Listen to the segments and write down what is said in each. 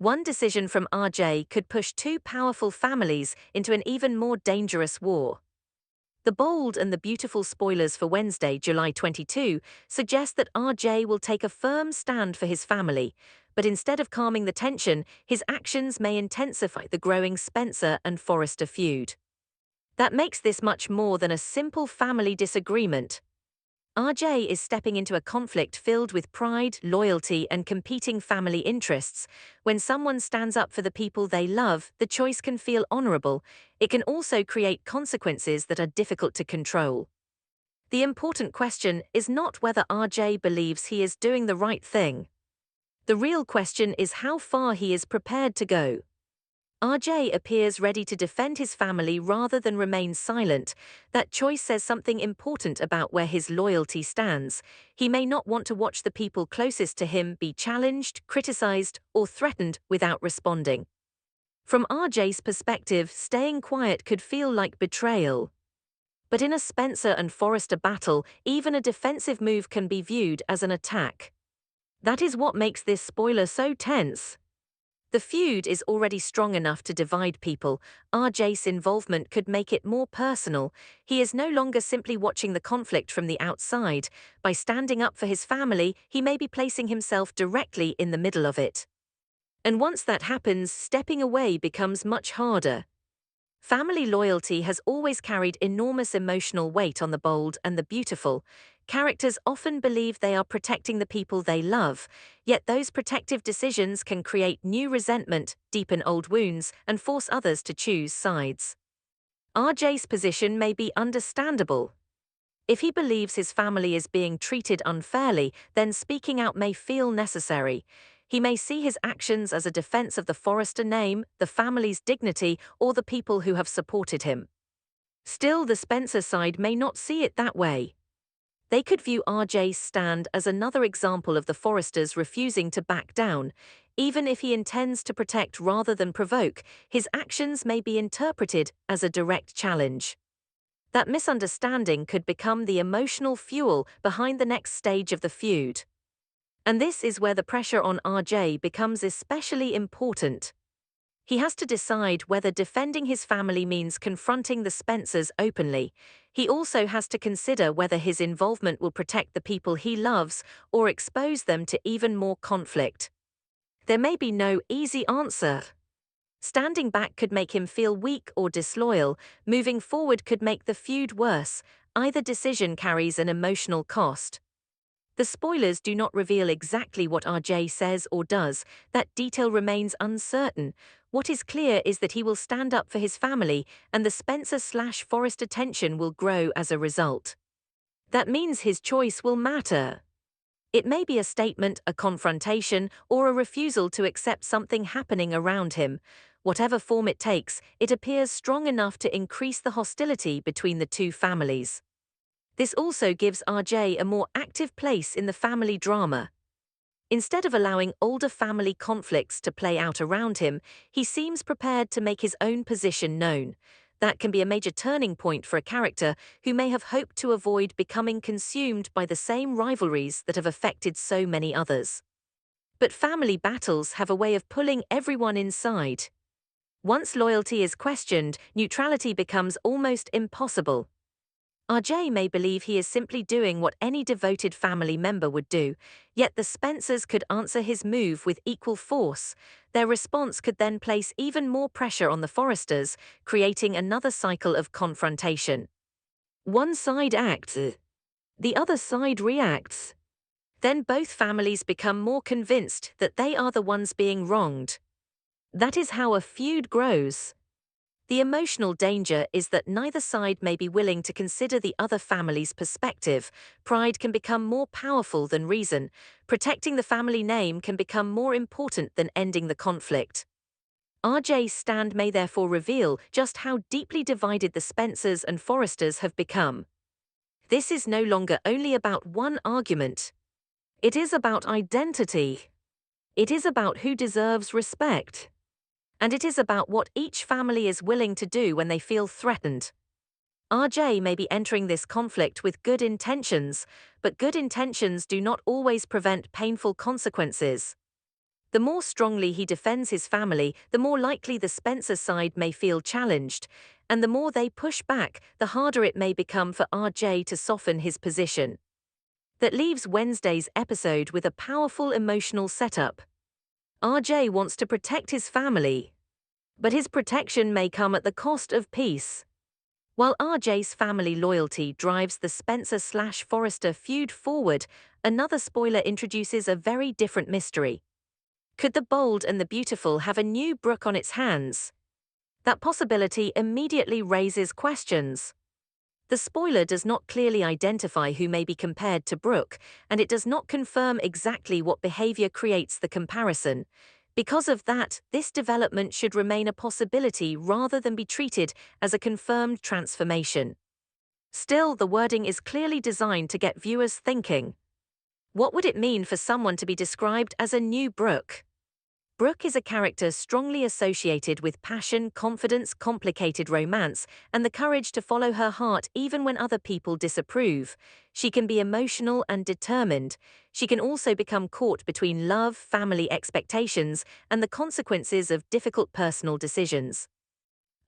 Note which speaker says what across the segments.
Speaker 1: One decision from RJ could push two powerful families into an even more dangerous war. The bold and the beautiful spoilers for Wednesday, July 22, suggest that RJ will take a firm stand for his family, but instead of calming the tension, his actions may intensify the growing Spencer and Forrester feud. That makes this much more than a simple family disagreement. RJ is stepping into a conflict filled with pride, loyalty, and competing family interests. When someone stands up for the people they love, the choice can feel honorable. It can also create consequences that are difficult to control. The important question is not whether RJ believes he is doing the right thing. The real question is how far he is prepared to go. RJ appears ready to defend his family rather than remain silent. That choice says something important about where his loyalty stands. He may not want to watch the people closest to him be challenged, criticized, or threatened without responding. From RJ's perspective, staying quiet could feel like betrayal. But in a Spencer and Forrester battle, even a defensive move can be viewed as an attack. That is what makes this spoiler so tense. The feud is already strong enough to divide people. RJ's involvement could make it more personal. He is no longer simply watching the conflict from the outside. By standing up for his family, he may be placing himself directly in the middle of it. And once that happens, stepping away becomes much harder. Family loyalty has always carried enormous emotional weight on the bold and the beautiful. Characters often believe they are protecting the people they love, yet those protective decisions can create new resentment, deepen old wounds, and force others to choose sides. RJ's position may be understandable. If he believes his family is being treated unfairly, then speaking out may feel necessary. He may see his actions as a defense of the Forrester name, the family's dignity, or the people who have supported him. Still, the Spencer side may not see it that way. They could view RJ's stand as another example of the Forresters refusing to back down. Even if he intends to protect rather than provoke, his actions may be interpreted as a direct challenge. That misunderstanding could become the emotional fuel behind the next stage of the feud. And this is where the pressure on RJ becomes especially important. He has to decide whether defending his family means confronting the Spencers openly. He also has to consider whether his involvement will protect the people he loves or expose them to even more conflict. There may be no easy answer. Standing back could make him feel weak or disloyal. Moving forward could make the feud worse. Either decision carries an emotional cost. The spoilers do not reveal exactly what RJ says or does. That detail remains uncertain. What is clear is that he will stand up for his family, and the Spencer/Forrester tension will grow as a result. That means his choice will matter. It may be a statement, a confrontation, or a refusal to accept something happening around him. Whatever form it takes, it appears strong enough to increase the hostility between the two families. This also gives RJ a more active place in the family drama. Instead of allowing older family conflicts to play out around him, he seems prepared to make his own position known. That can be a major turning point for a character who may have hoped to avoid becoming consumed by the same rivalries that have affected so many others. But family battles have a way of pulling everyone inside. Once loyalty is questioned, neutrality becomes almost impossible. RJ may believe he is simply doing what any devoted family member would do, yet the Spencers could answer his move with equal force. Their response could then place even more pressure on the Forresters, creating another cycle of confrontation. One side acts, the other side reacts. Then both families become more convinced that they are the ones being wronged. That is how a feud grows. The emotional danger is that neither side may be willing to consider the other family's perspective. Pride can become more powerful than reason. Protecting the family name can become more important than ending the conflict. RJ's stand may therefore reveal just how deeply divided the Spencers and Forresters have become. This is no longer only about one argument. It is about identity. It is about who deserves respect. And it is about what each family is willing to do when they feel threatened. RJ may be entering this conflict with good intentions, but good intentions do not always prevent painful consequences. The more strongly he defends his family, the more likely the Spencer side may feel challenged, and the more they push back, the harder it may become for RJ to soften his position. That leaves Wednesday's episode with a powerful emotional setup. RJ wants to protect his family, but his protection may come at the cost of peace. While RJ's family loyalty drives the Spencer-Forrester feud forward, another spoiler introduces a very different mystery. Could the bold and the beautiful have a new Brooke on its hands? That possibility immediately raises questions. The spoiler does not clearly identify who may be compared to Brooke, and it does not confirm exactly what behavior creates the comparison. Because of that, this development should remain a possibility rather than be treated as a confirmed transformation. Still, the wording is clearly designed to get viewers thinking. What would it mean for someone to be described as a new Brooke? Brooke is a character strongly associated with passion, confidence, complicated romance, and the courage to follow her heart even when other people disapprove. She can be emotional and determined. She can also become caught between love, family expectations, and the consequences of difficult personal decisions.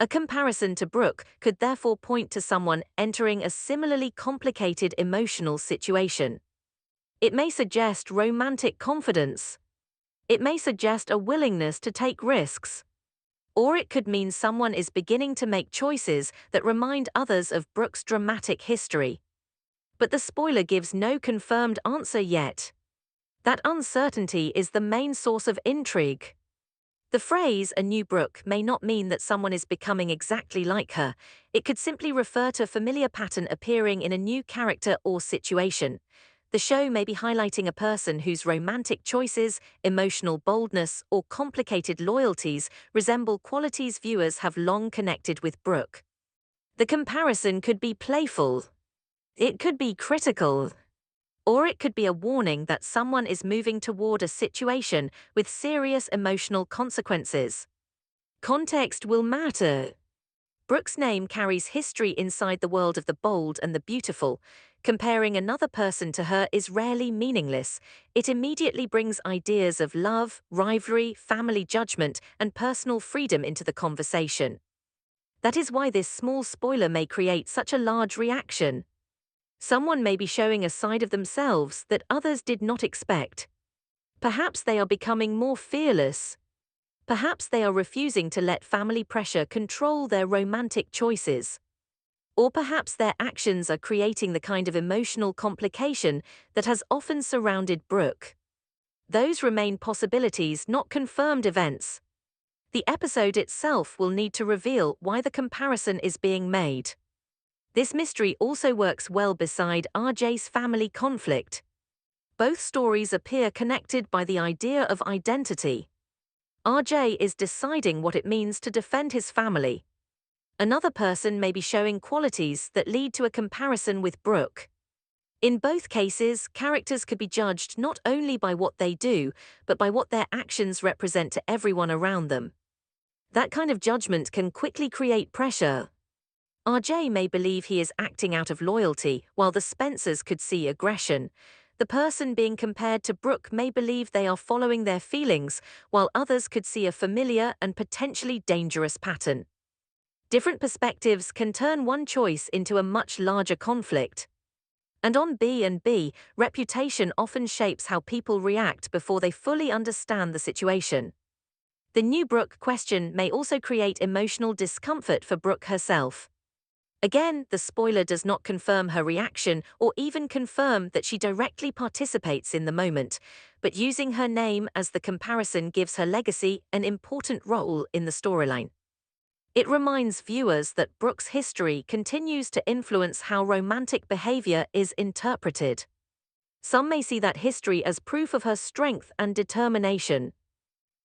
Speaker 1: A comparison to Brooke could therefore point to someone entering a similarly complicated emotional situation. It may suggest romantic confidence. It may suggest a willingness to take risks. Or it could mean someone is beginning to make choices that remind others of Brooke's dramatic history. But the spoiler gives no confirmed answer yet. That uncertainty is the main source of intrigue. The phrase, a new Brooke, may not mean that someone is becoming exactly like her. It could simply refer to a familiar pattern appearing in a new character or situation. The show may be highlighting a person whose romantic choices, emotional boldness, or complicated loyalties resemble qualities viewers have long connected with Brooke. The comparison could be playful. It could be critical. Or it could be a warning that someone is moving toward a situation with serious emotional consequences. Context will matter. Brooke's name carries history inside the world of the bold and the beautiful. Comparing another person to her is rarely meaningless. It immediately brings ideas of love, rivalry, family judgment, and personal freedom into the conversation. That is why this small spoiler may create such a large reaction. Someone may be showing a side of themselves that others did not expect. Perhaps they are becoming more fearless. Perhaps they are refusing to let family pressure control their romantic choices. Or perhaps their actions are creating the kind of emotional complication that has often surrounded Brooke. Those remain possibilities, not confirmed events. The episode itself will need to reveal why the comparison is being made. This mystery also works well beside RJ's family conflict. Both stories appear connected by the idea of identity. RJ is deciding what it means to defend his family. Another person may be showing qualities that lead to a comparison with Brooke. In both cases, characters could be judged not only by what they do, but by what their actions represent to everyone around them. That kind of judgment can quickly create pressure. RJ may believe he is acting out of loyalty, while the Spencers could see aggression. The person being compared to Brooke may believe they are following their feelings, while others could see a familiar and potentially dangerous pattern. Different perspectives can turn one choice into a much larger conflict. And on B&B, reputation often shapes how people react before they fully understand the situation. The new Brooke question may also create emotional discomfort for Brooke herself. Again, the spoiler does not confirm her reaction or even confirm that she directly participates in the moment, but using her name as the comparison gives her legacy an important role in the storyline. It reminds viewers that Brooke's history continues to influence how romantic behavior is interpreted. Some may see that history as proof of her strength and determination.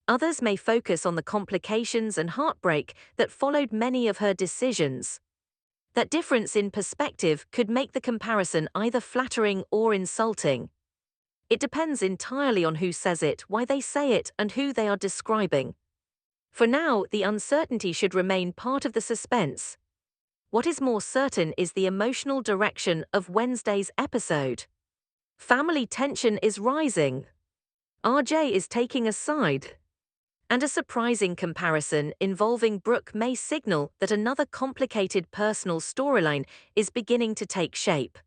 Speaker 1: Others may focus on the complications and heartbreak that followed many of her decisions. That difference in perspective could make the comparison either flattering or insulting. It depends entirely on who says it, why they say it, and who they are describing. For now, the uncertainty should remain part of the suspense. What is more certain is the emotional direction of Wednesday's episode. Family tension is rising. RJ is taking a side. And a surprising comparison involving Brooke may signal that another complicated personal storyline is beginning to take shape.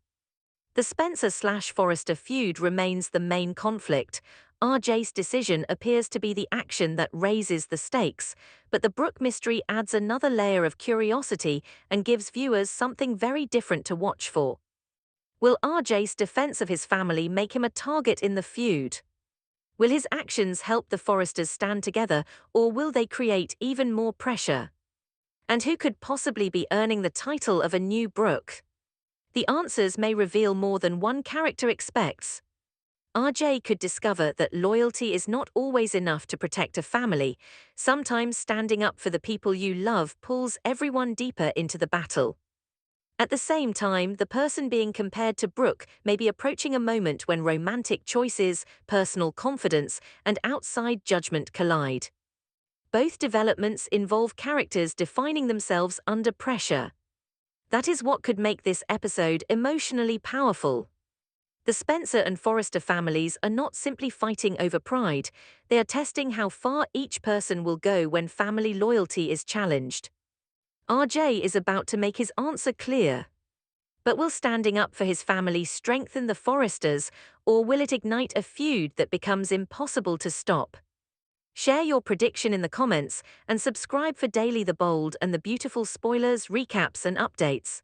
Speaker 1: The Spencer-Forrester feud remains the main conflict. RJ's decision appears to be the action that raises the stakes, but the Brooke mystery adds another layer of curiosity and gives viewers something very different to watch for. Will RJ's defense of his family make him a target in the feud? Will his actions help the Forresters stand together, or will they create even more pressure? And who could possibly be earning the title of a new Brooke? The answers may reveal more than one character expects. RJ could discover that loyalty is not always enough to protect a family. Sometimes standing up for the people you love pulls everyone deeper into the battle. At the same time, the person being compared to Brooke may be approaching a moment when romantic choices, personal confidence, and outside judgment collide. Both developments involve characters defining themselves under pressure. That is what could make this episode emotionally powerful. The Spencer and Forrester families are not simply fighting over pride, they are testing how far each person will go when family loyalty is challenged. RJ is about to make his answer clear. But will standing up for his family strengthen the Forresters, or will it ignite a feud that becomes impossible to stop? Share your prediction in the comments and subscribe for daily The Bold and the beautiful spoilers, recaps, and updates.